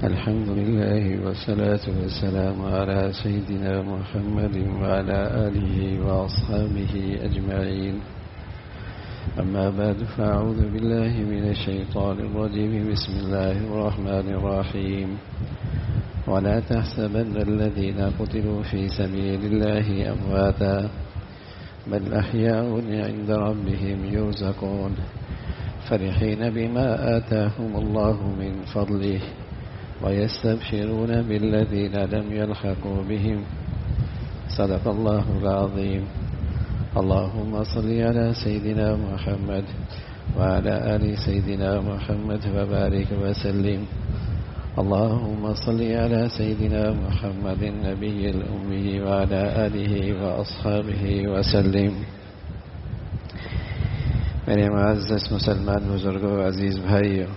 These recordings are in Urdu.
الحمد لله والصلاة والسلام على سيدنا محمد وعلى آله وأصحابه أجمعين. أما بعد فأعوذ بالله من الشيطان الرجيم. بسم الله الرحمن الرحيم. ولا تحسبن الذين قتلوا في سبيل الله أمواتا بل أحياء عند ربهم يرزقون فرحين بما آتاهم الله من فضله ويستبشرون بالذين لم يلحقوا بهم. صدق الله العظيم. اللهم صل على سيدنا محمد وعلى آل سيدنا محمد وبارك وسلم. اللهم صل على سيدنا محمد النبي الأمي وعلى آله وأصحابه وسلم. میرے معزز مسلمان بزرگوں عزیز بھائیوں،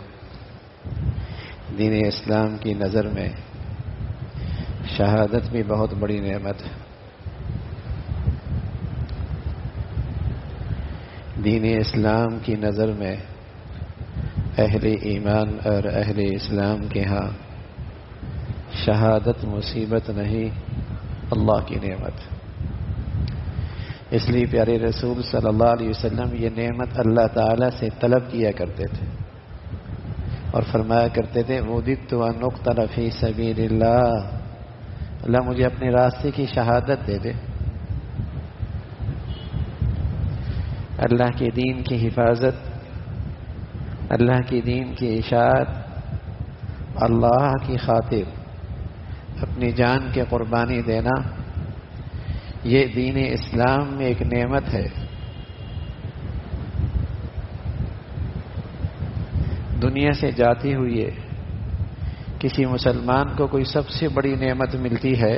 دین اسلام کی نظر میں شہادت بھی بہت بڑی نعمت ہے. دین اسلام کی نظر میں اہل ایمان اور اہل اسلام کے ہاں شہادت مصیبت نہیں، اللہ کی نعمت. اس لیے پیارے رسول صلی اللہ علیہ وسلم یہ نعمت اللہ تعالیٰ سے طلب کیا کرتے تھے اور فرمایا کرتے تھے وُدِدتُّ أَنْ أُقْتَلَ فِي سَبِيلِ اللَّهِ، اللہ مجھے اپنے راستے کی شہادت دے دے، اللہ کے دین کی حفاظت، اللہ کے دین کی اشاعت، اللہ کی خاطر اپنی جان کے قربانی دینا، یہ دین اسلام میں ایک نعمت ہے. دنیا سے جاتی ہوئی کسی مسلمان کو کوئی سب سے بڑی نعمت ملتی ہے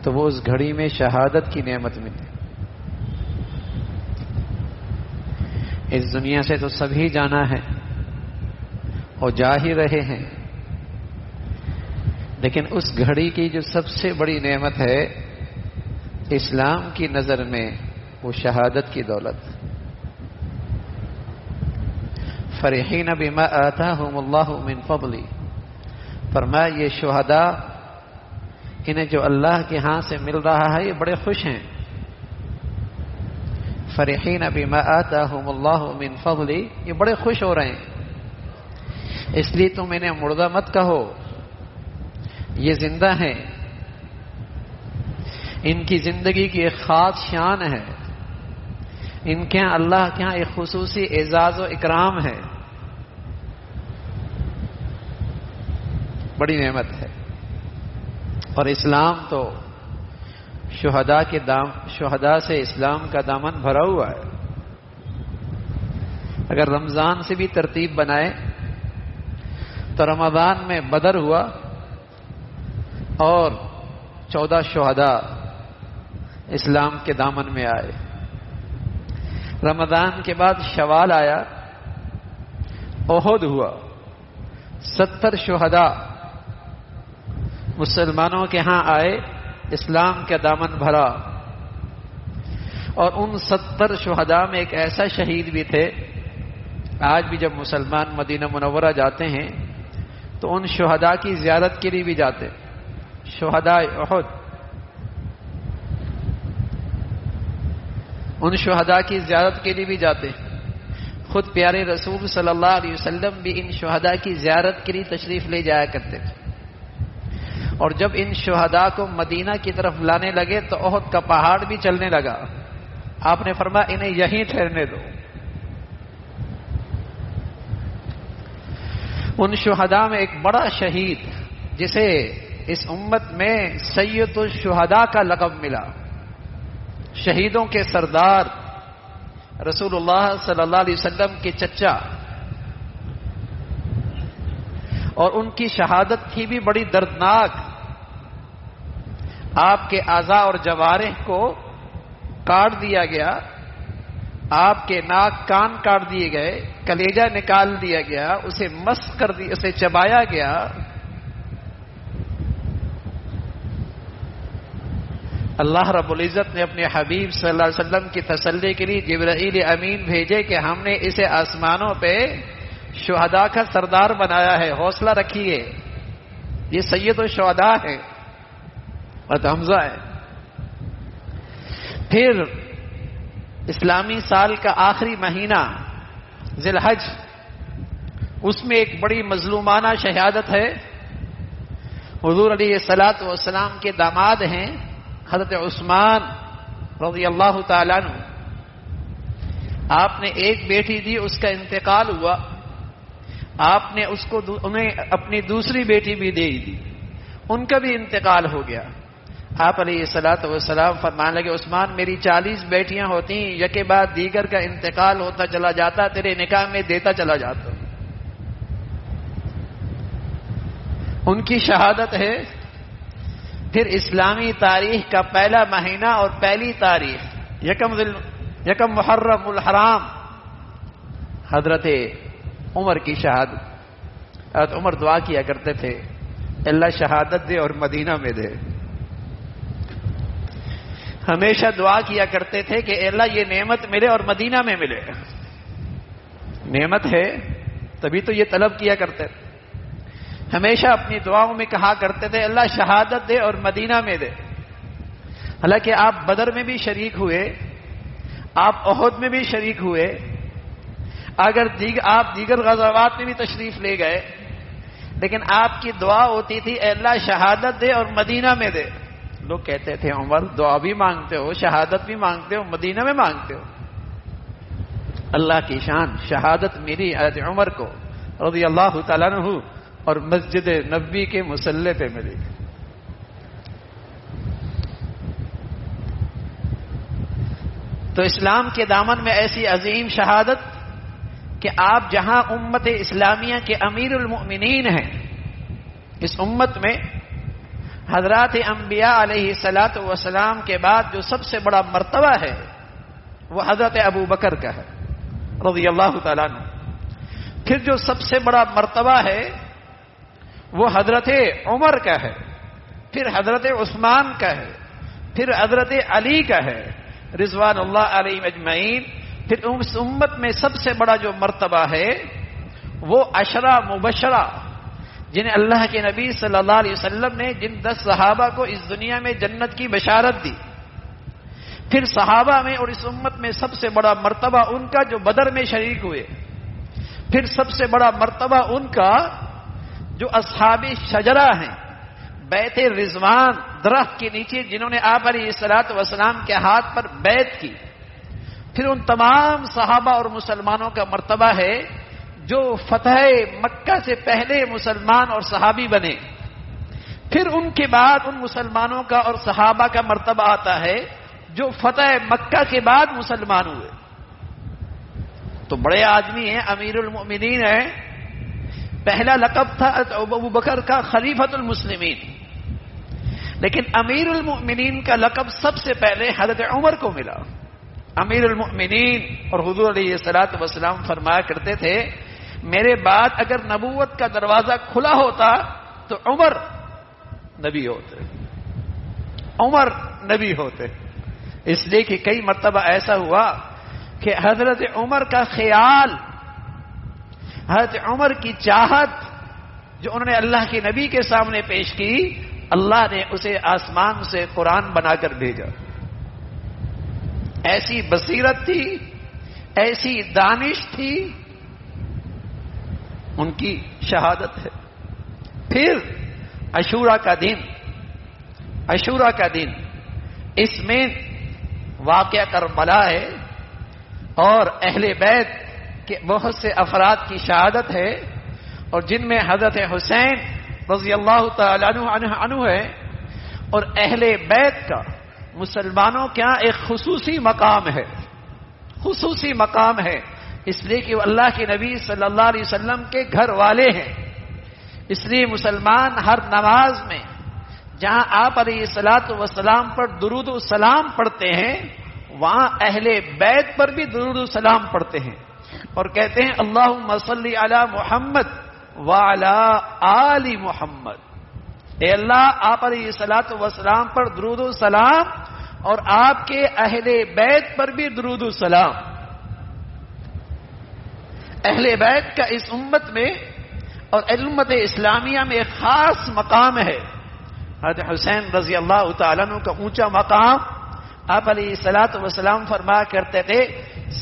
تو وہ اس گھڑی میں شہادت کی نعمت ملتی. اس دنیا سے تو سبھی جانا ہے اور جا ہی رہے ہیں، لیکن اس گھڑی کی جو سب سے بڑی نعمت ہے اسلام کی نظر میں وہ شہادت کی دولت. فرحین بما آتاہم اللہ من فضلی، فرمایا یہ شہداء انہیں جو اللہ کے ہاں سے مل رہا ہے یہ بڑے خوش ہیں. فرحین بما آتاہم اللہ من فضلی، یہ بڑے خوش ہو رہے ہیں. اس لیے تم انہیں مردہ مت کہو، یہ زندہ ہیں. ان کی زندگی کی ایک خاص شان ہے، ان کے ہاں اللہ کے ہاں ایک خصوصی اعزاز و اکرام ہے، بڑی نعمت ہے. اور اسلام تو شہداء سے اسلام کا دامن بھرا ہوا ہے. اگر رمضان سے بھی ترتیب بنائے تو رمضان میں بدر ہوا اور 14 شہداء اسلام کے دامن میں آئے. رمضان کے بعد شوال آیا، احد ہوا، 70 شہداء مسلمانوں کے ہاں آئے، اسلام کا دامن بھرا. اور ان 70 شہداء میں ایک ایسا شہید بھی تھے، آج بھی جب مسلمان مدینہ منورہ جاتے ہیں تو ان شہداء کی زیارت کے لیے بھی جاتے، شہداء احد. ان شہداء کی زیارت کے لیے بھی جاتے. خود پیارے رسول صلی اللہ علیہ وسلم بھی ان شہداء کی زیارت کے لیے تشریف لے جایا کرتے تھے. اور جب ان شہداء کو مدینہ کی طرف لانے لگے تو احد کا پہاڑ بھی چلنے لگا. آپ نے فرمایا انہیں یہیں ٹھہرنے دو. ان شہداء میں ایک بڑا شہید جسے اس امت میں سید الشہداء کا لقب ملا، شہیدوں کے سردار، رسول اللہ صلی اللہ علیہ وسلم کے چچا، اور ان کی شہادت تھی بھی بڑی دردناک. آپ کے اعضاء اور جوارح کو کاٹ دیا گیا، آپ کے ناک کان کاٹ دیے گئے، کلیجہ نکال دیا گیا، اسے مسح کر دیا، اسے چبایا گیا. اللہ رب العزت نے اپنے حبیب صلی اللہ علیہ وسلم کی تسلی کے لیے جبرائیل امین بھیجے کہ ہم نے اسے آسمانوں پہ شہداء کا سردار بنایا ہے، حوصلہ رکھیے، یہ سید الشہداء ہے اور حمزہ ہے۔ پھر اسلامی سال کا آخری مہینہ ذی الحج، اس میں ایک بڑی مظلومانہ شہادت ہے۔ حضور علیہ الصلوۃ والسلام کے داماد ہیں حضرت عثمان رضی اللہ تعالیٰ عنہ، آپ نے ایک بیٹی دی، اس کا انتقال ہوا، آپ نے انہیں اپنی دوسری بیٹی بھی دے دی، ان کا بھی انتقال ہو گیا۔ آپ علیہ الصلوۃ والسلام فرمانے لگے عثمان میری 40 بیٹیاں ہوتی، یکے بعد دیگر کا انتقال ہوتا چلا جاتا، تیرے نکاح میں دیتا چلا جاتا۔ ان کی شہادت ہے۔ پھر اسلامی تاریخ کا پہلا مہینہ اور پہلی تاریخ یکم محرم الحرام، حضرت عمر کی شہادت۔ حضرت عمر دعا کیا کرتے تھے اللہ شہادت دے اور مدینہ میں دے، ہمیشہ دعا کیا کرتے تھے کہ اللہ یہ نعمت ملے اور مدینہ میں ملے، نعمت ہے تبھی تو یہ طلب کیا کرتے تھے۔ ہمیشہ اپنی دعاؤں میں کہا کرتے تھے اللہ شہادت دے اور مدینہ میں دے۔ حالانکہ آپ بدر میں بھی شریک ہوئے، آپ احد میں بھی شریک ہوئے، اگر آپ دیگر غزوات میں بھی تشریف لے گئے، لیکن آپ کی دعا ہوتی تھی اے اللہ شہادت دے اور مدینہ میں دے۔ لوگ کہتے تھے عمر دعا بھی مانگتے ہو، شہادت بھی مانگتے ہو، مدینہ میں مانگتے ہو۔ اللہ کی شان، شہادت میری حضرت عمر کو رضی اللہ تعالیٰ عنہ اور مسجد نبوی کے مصلی پہ ملی۔ تو اسلام کے دامن میں ایسی عظیم شہادت کہ آپ جہاں امت اسلامیہ کے امیر المؤمنین ہیں، اس امت میں حضرات انبیاء علیہ الصلوۃ والسلام کے بعد جو سب سے بڑا مرتبہ ہے وہ حضرت ابو بکر کا ہے رضی اللہ تعالیٰ عنہ۔ پھر جو سب سے بڑا مرتبہ ہے وہ حضرت عمر کا ہے، پھر حضرت عثمان کا ہے، پھر حضرت علی کا ہے رضوان اللہ علیہم اجمعین۔ پھر اس امت میں سب سے بڑا جو مرتبہ ہے وہ عشرہ مبشرہ، جنہیں اللہ کے نبی صلی اللہ علیہ وسلم نے جن 10 صحابہ کو اس دنیا میں جنت کی بشارت دی۔ پھر صحابہ میں اور اس امت میں سب سے بڑا مرتبہ ان کا جو بدر میں شریک ہوئے۔ پھر سب سے بڑا مرتبہ ان کا جو اصحاب شجرہ ہیں، بیعت رضوان درخت کے نیچے جنہوں نے آپ علیہ الصلوۃ والسلام کے ہاتھ پر بیعت کی۔ پھر ان تمام صحابہ اور مسلمانوں کا مرتبہ ہے جو فتح مکہ سے پہلے مسلمان اور صحابی بنے۔ پھر ان کے بعد ان مسلمانوں کا اور صحابہ کا مرتبہ آتا ہے جو فتح مکہ کے بعد مسلمان ہوئے۔ تو بڑے آدمی ہیں، امیر المؤمنین ہیں۔ پہلا لقب تھا ابو بکر کا خلیفۃ المسلمین، لیکن امیر المؤمنین کا لقب سب سے پہلے حضرت عمر کو ملا۔ امیر المؤمنین، اور حضور علیہ الصلوۃ والسلام فرمایا کرتے تھے میرے بعد اگر نبوت کا دروازہ کھلا ہوتا تو عمر نبی ہوتے، عمر نبی ہوتے۔ اس لیے کہ کئی مرتبہ ایسا ہوا کہ حضرت عمر کا خیال، حضرت عمر کی چاہت جو انہوں نے اللہ کے نبی کے سامنے پیش کی، اللہ نے اسے آسمان سے قرآن بنا کر بھیجا۔ ایسی بصیرت تھی، ایسی دانش تھی، ان کی شہادت ہے۔ پھر عاشوراء کا دن، عاشوراء کا دن، اس میں واقعہ کربلا ہے اور اہل بیت کے بہت سے افراد کی شہادت ہے، اور جن میں حضرت حسین رضی اللہ تعالیٰ عنہ ہے۔ اور اہل بیت کا مسلمانوں کے یہاں ایک خصوصی مقام ہے، خصوصی مقام ہے، اس لیے کہ وہ اللہ کے نبی صلی اللہ علیہ وسلم کے گھر والے ہیں۔ اس لیے مسلمان ہر نماز میں جہاں آپ علیہ الصلوۃ والسلام پر درود و سلام پڑھتے ہیں، وہاں اہل بیت پر بھی درود و سلام پڑھتے ہیں اور کہتے ہیں اللہم صلی علی محمد وعلی آل محمد۔ اے اللہ آپ علیہ الصلوۃ والسلام پر درود و سلام اور آپ کے اہل بیت پر بھی درود و سلام۔ اہل بیت کا اس امت میں اور امت اسلامیہ میں ایک خاص مقام ہے. حضرت حسین رضی اللہ تعالیٰ عنہ کا اونچا مقام. آپ علیہ الصلوۃ والسلام فرمایا کرتے تھے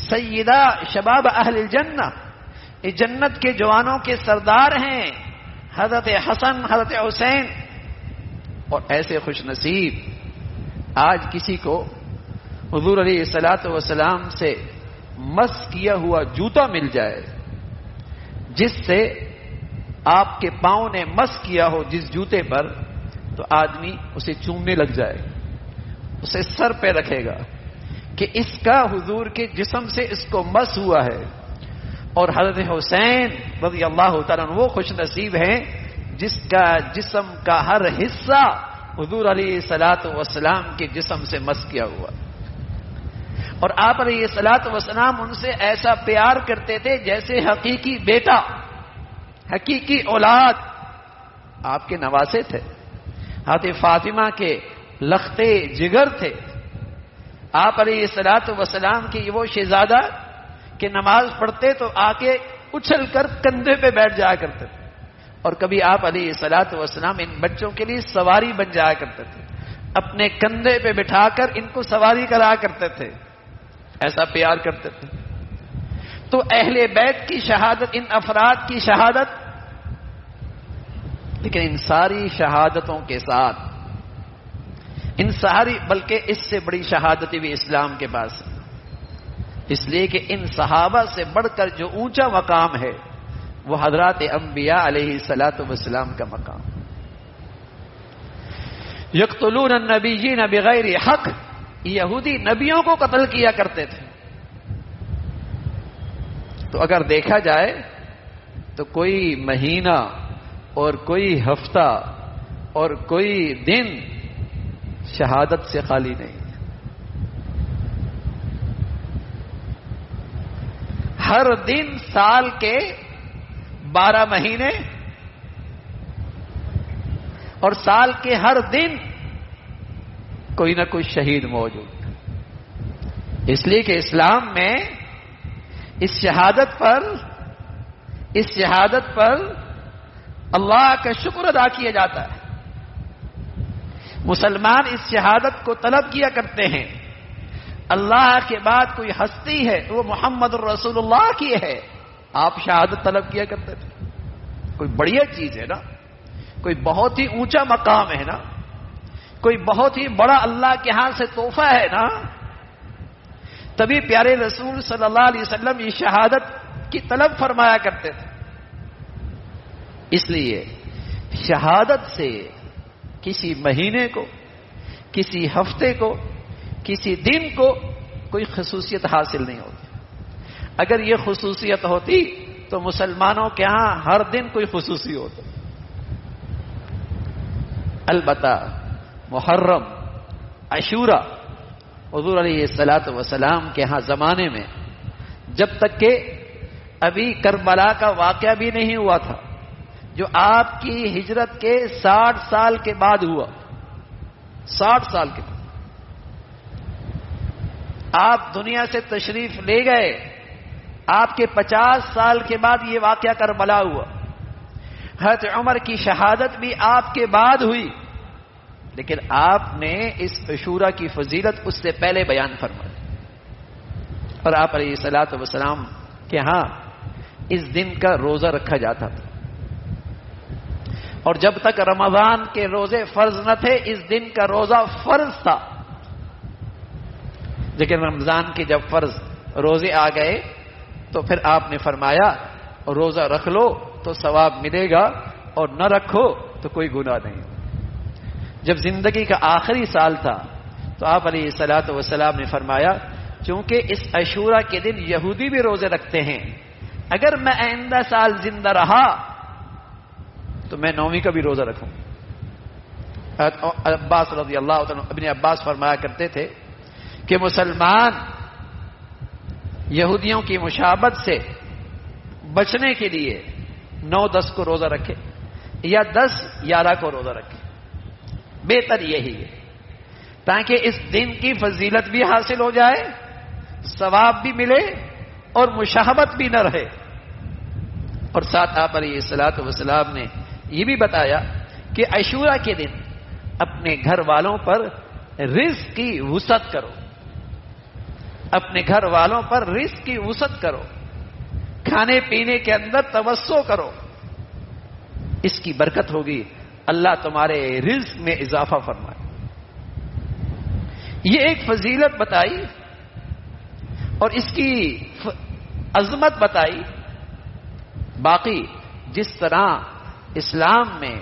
سیدہ شباب اہل الجنہ، یہ جنت کے جوانوں کے سردار ہیں حضرت حسن حضرت حسین. اور ایسے خوش نصیب آج کسی کو حضور علیہ الصلوۃ والسلام سے مس کیا ہوا جوتا مل جائے، جس سے آپ کے پاؤں نے مس کیا ہو جس جوتے پر، تو آدمی اسے چومنے لگ جائے، اسے سر پہ رکھے گا کہ اس کا حضور کے جسم سے اس کو مس ہوا ہے. اور حضرت حسین رضی اللہ تعالیٰ عنہ وہ خوش نصیب ہیں جس کا جسم کا ہر حصہ حضور علیہ الصلوۃ والسلام کے جسم سے مس کیا ہوا. اور آپ علیہ الصلوۃ والسلام ان سے ایسا پیار کرتے تھے جیسے حقیقی بیٹا، حقیقی اولاد. آپ کے نواسے تھے، حضرت فاطمہ کے لختے جگر تھے. آپ علیہ الصلوۃ والسلام کے وہ شہزادہ کہ نماز پڑھتے تو آ کے اچھل کر کندھے پہ بیٹھ جایا کرتے تھے. اور کبھی آپ علیہ الصلوۃ والسلام ان بچوں کے لیے سواری بن جایا کرتے تھے، اپنے کندھے پہ بٹھا کر ان کو سواری کرا کرتے تھے. ایسا پیار کرتے تھے. تو اہل بیت کی شہادت، ان افراد کی شہادت، لیکن ان ساری شہادتوں کے ساتھ ان ساری بلکہ اس سے بڑی شہادتیں بھی اسلام کے پاس ہے. اس لیے کہ ان صحابہ سے بڑھ کر جو اونچا مقام ہے وہ حضرات انبیاء علیہ الصلوۃ والسلام کا مقام. یقتلون النبیین بغیر حق، یہودی نبیوں کو قتل کیا کرتے تھے. تو اگر دیکھا جائے تو کوئی مہینہ اور کوئی ہفتہ اور کوئی دن شہادت سے خالی نہیں. ہر دن سال کے 12 مہینے اور سال کے ہر دن کوئی نہ کوئی شہید موجود. اس لیے کہ اسلام میں اس شہادت پر اللہ کا شکر ادا کیا جاتا ہے. مسلمان اس شہادت کو طلب کیا کرتے ہیں. اللہ کے بعد کوئی ہستی ہے وہ محمد الرسول اللہ کی ہے. آپ شہادت طلب کیا کرتے تھے. کوئی بڑھیا چیز ہے نا، کوئی بہت ہی اونچا مقام ہے نا، کوئی بہت ہی بڑا اللہ کے ہاں سے تحفہ ہے نا. تبھی پیارے رسول صلی اللہ علیہ وسلم یہ شہادت کی طلب فرمایا کرتے تھے. اس لیے شہادت سے کسی مہینے کو، کسی ہفتے کو، کسی دن کو کوئی خصوصیت حاصل نہیں ہوتی. اگر یہ خصوصیت ہوتی تو مسلمانوں کے ہاں ہر دن کوئی خصوصی ہوتا. البتہ محرم، عاشورہ حضور علیہ الصلوۃ والسلام کے ہاں زمانے میں جب تک کہ ابھی کربلا کا واقعہ بھی نہیں ہوا تھا، جو آپ کی ہجرت کے 60 سال کے بعد ہوا. 60 سال کے بعد آپ دنیا سے تشریف لے گئے. آپ کے 50 سال کے بعد یہ واقعہ کربلا ہوا. حضرت عمر کی شہادت بھی آپ کے بعد ہوئی، لیکن آپ نے اس عاشورہ کی فضیلت اس سے پہلے بیان فرمائی. اور آپ علیہ الصلوۃ والسلام کے ہاں اس دن کا روزہ رکھا جاتا تھا. اور جب تک رمضان کے روزے فرض نہ تھے اس دن کا روزہ فرض تھا. لیکن رمضان کے جب فرض روزے آ گئے تو پھر آپ نے فرمایا روزہ رکھ لو تو ثواب ملے گا اور نہ رکھو تو کوئی گناہ نہیں. جب زندگی کا آخری سال تھا تو آپ علیہ الصلوۃ والسلام نے فرمایا چونکہ اس عاشورہ کے دن یہودی بھی روزے رکھتے ہیں، اگر میں آئندہ سال زندہ رہا تو میں 9ویں کا بھی روزہ رکھوں. عباس رضی اللہ عنہ، ابن عباس فرمایا کرتے تھے کہ مسلمان یہودیوں کی مشابہت سے بچنے کے لیے 9-10 کو روزہ رکھے یا 10-11 کو روزہ رکھے. بہتر یہی ہے تاکہ اس دن کی فضیلت بھی حاصل ہو جائے، ثواب بھی ملے اور مشابہت بھی نہ رہے. اور ساتھ آپ علیہ الصلوۃ والسلام نے یہ بھی بتایا کہ عاشورہ کے دن اپنے گھر والوں پر رزق کی وسعت کرو، اپنے گھر والوں پر رزق کی وسعت کرو، کھانے پینے کے اندر توسع کرو، اس کی برکت ہوگی، اللہ تمہارے رزق میں اضافہ فرمائے۔ یہ ایک فضیلت بتائی اور اس کی عظمت بتائی۔ باقی جس طرح اسلام میں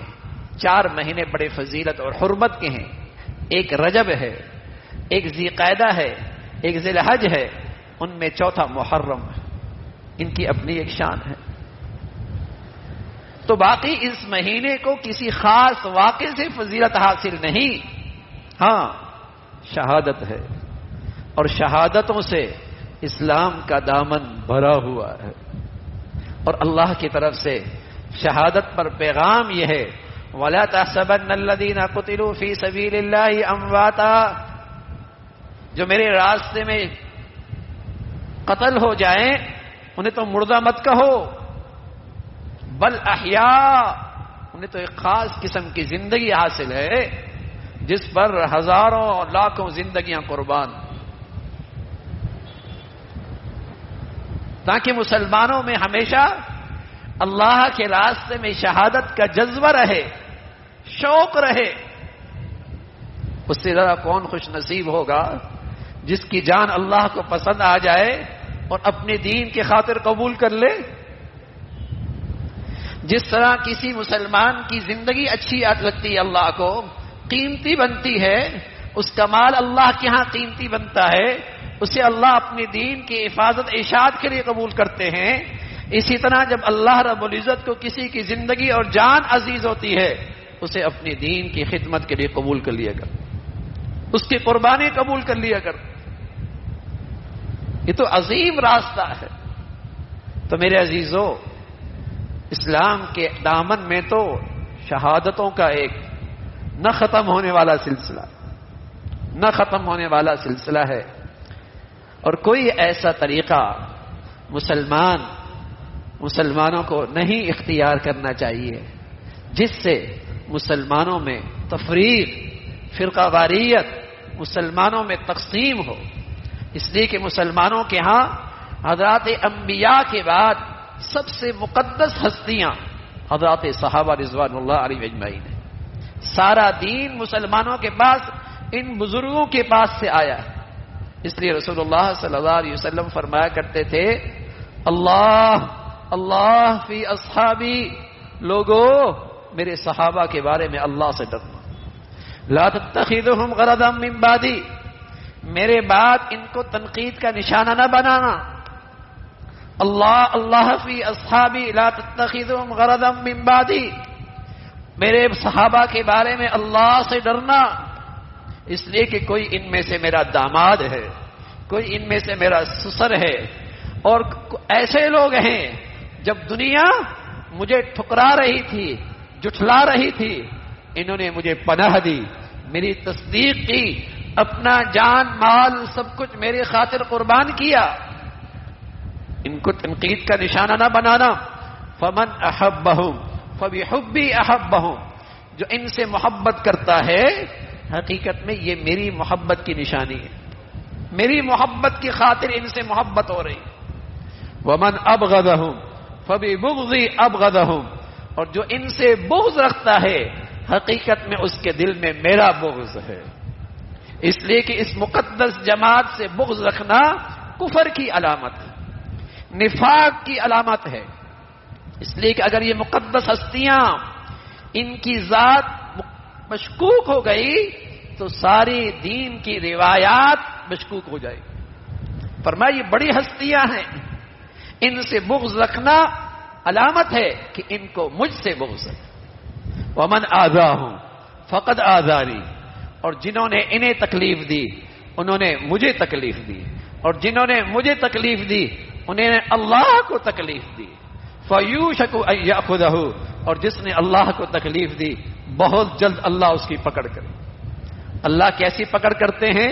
4 مہینے بڑے فضیلت اور حرمت کے ہیں، ایک رجب ہے، ایک ذی قعدہ ہے، ایک ذی الحج ہے، ان میں چوتھا محرم ہے، ان کی اپنی ایک شان ہے۔ تو باقی اس مہینے کو کسی خاص واقعے سے فضیلت حاصل نہیں، ہاں شہادت ہے، اور شہادتوں سے اسلام کا دامن بھرا ہوا ہے، اور اللہ کی طرف سے شہادت پر پیغام یہ ہے وَلَا تَحْسَبَنَّ الَّذِينَ قُتِلُوا فِي سَبِيلِ اللَّهِ أَمْوَاتًا، جو میرے راستے میں قتل ہو جائیں انہیں تو مردہ مت کہو، بل احیاء، انہیں تو ایک خاص قسم کی زندگی حاصل ہے جس پر ہزاروں لاکھوں زندگیاں قربان، تاکہ مسلمانوں میں ہمیشہ اللہ کے راستے میں شہادت کا جذبہ رہے، شوق رہے۔ اس سے ذرا کون خوش نصیب ہوگا جس کی جان اللہ کو پسند آ جائے اور اپنے دین کی خاطر قبول کر لے۔ جس طرح کسی مسلمان کی زندگی اچھی لگتی ہے، اللہ کو قیمتی بنتی ہے، اس کا مال اللہ کے ہاں قیمتی بنتا ہے، اسے اللہ اپنے دین کی حفاظت اشاعت کے لیے قبول کرتے ہیں۔ اسی طرح جب اللہ رب العزت کو کسی کی زندگی اور جان عزیز ہوتی ہے، اسے اپنے دین کی خدمت کے لیے قبول کر لیا کر، اس کی قربانی قبول کر لیا کر۔ یہ تو عظیم راستہ ہے۔ تو میرے عزیزو، اسلام کے دامن میں تو شہادتوں کا ایک نہ ختم ہونے والا سلسلہ، نہ ختم ہونے والا سلسلہ ہے، اور کوئی ایسا طریقہ مسلمانوں کو نہیں اختیار کرنا چاہیے جس سے مسلمانوں میں تفریق، فرقہ واریت، مسلمانوں میں تقسیم ہو۔ اس لیے کہ مسلمانوں کے ہاں حضرات انبیاء کے بعد سب سے مقدس ہستیاں حضرات صحابہ رضوان اللہ علیہم اجمعین ہیں۔ سارا دین مسلمانوں کے پاس ان بزرگوں کے پاس سے آیا ہے۔ اس لیے رسول اللہ صلی اللہ علیہ وسلم فرمایا کرتے تھے، اللہ اللہ فی اصحابی، لوگو میرے صحابہ کے بارے میں اللہ سے ڈرنا، لا تتخذهم غرضا من بعدی، میرے بعد ان کو تنقید کا نشانہ نہ بنانا۔ اللہ اللہ فی اصحابی لا تتخذهم غرضا من بعدی، میرے صحابہ کے بارے میں اللہ سے ڈرنا، اس لیے کہ کوئی ان میں سے میرا داماد ہے، کوئی ان میں سے میرا سسر ہے، اور ایسے لوگ ہیں جب دنیا مجھے ٹھکرا رہی تھی، جھٹلا رہی تھی، انہوں نے مجھے پناہ دی، میری تصدیق کی، اپنا جان مال سب کچھ میری خاطر قربان کیا۔ ان کو تنقید کا نشانہ نہ بنانا۔ فمن احبہم فبحبی احبہم، جو ان سے محبت کرتا ہے حقیقت میں یہ میری محبت کی نشانی ہے، میری محبت کی خاطر ان سے محبت ہو رہی۔ ومن ابغضہم فببغضی ابغضہم، اور جو ان سے بغض رکھتا ہے حقیقت میں اس کے دل میں میرا بغض ہے۔ اس لیے کہ اس مقدس جماعت سے بغض رکھنا کفر کی علامت ہے، نفاق کی علامت ہے۔ اس لیے کہ اگر یہ مقدس ہستیاں ان کی ذات مشکوک ہو گئی تو ساری دین کی روایات مشکوک ہو جائے گی۔ فرمایا یہ بڑی ہستیاں ہیں، ان سے بغض رکھنا علامت ہے کہ ان کو مجھ سے بغض ہے۔ ومن آذاہم فقد آذانی، اور جنہوں نے انہیں تکلیف دی انہوں نے مجھے تکلیف دی، اور جنہوں نے مجھے تکلیف دی انہیں نے اللہ کو تکلیف دی۔ فَيُوشَكُ أَن يَأْخُذَهُ، اور جس نے اللہ کو تکلیف دی بہت جلد اللہ اس کی پکڑ کرے۔ اللہ کیسی پکڑ کرتے ہیں؟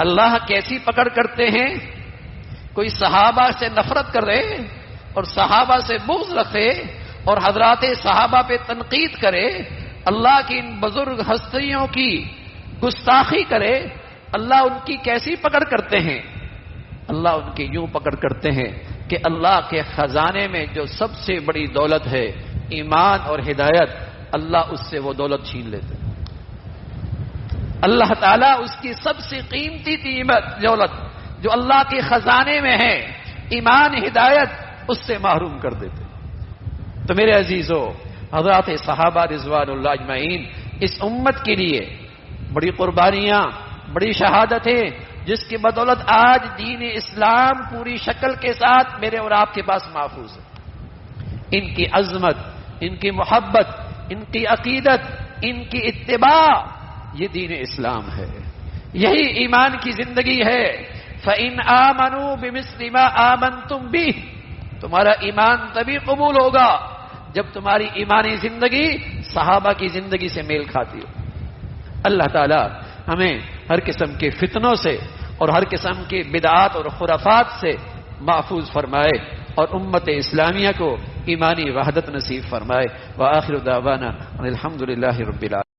اللہ کیسی پکڑ کرتے ہیں؟ کوئی صحابہ سے نفرت کر رہے، اور صحابہ سے بغض رکھے اور حضرات صحابہ پہ تنقید کرے، اللہ کی ان بزرگ ہستیوں کی گستاخی کرے، اللہ ان کی کیسی پکڑ کرتے ہیں؟ اللہ ان کی یوں پکڑ کرتے ہیں کہ اللہ کے خزانے میں جو سب سے بڑی دولت ہے ایمان اور ہدایت، اللہ اس سے وہ دولت چھین لیتے ہیں۔ اللہ تعالیٰ اس کی سب سے قیمتی دولت جو اللہ کے خزانے میں ہے ایمان ہدایت، اس سے محروم کر دیتے۔ تو میرے عزیزو، حضرات صحابہ رضوان اللہ اجمعین اس امت کے لیے بڑی قربانیاں، بڑی شہادتیں، جس کی بدولت آج دین اسلام پوری شکل کے ساتھ میرے اور آپ کے پاس محفوظ ہے۔ ان کی عظمت، ان کی محبت، ان کی عقیدت، ان کی اتباع، یہ دین اسلام ہے، یہی ایمان کی زندگی ہے۔ فَإِنْ آمَنُوا بِمِثْلِ مَا آمَنْتُمْ بِهِ، تمہارا ایمان تبھی قبول ہوگا جب تمہاری ایمانی زندگی صحابہ کی زندگی سے میل کھاتی ہو۔ اللہ تعالی ہمیں ہر قسم کے فتنوں سے اور ہر قسم کے بدعات اور خرافات سے محفوظ فرمائے اور امت اسلامیہ کو ایمانی وحدت نصیب فرمائے۔ وآخر دعوانا الحمد للہ رب العالمین۔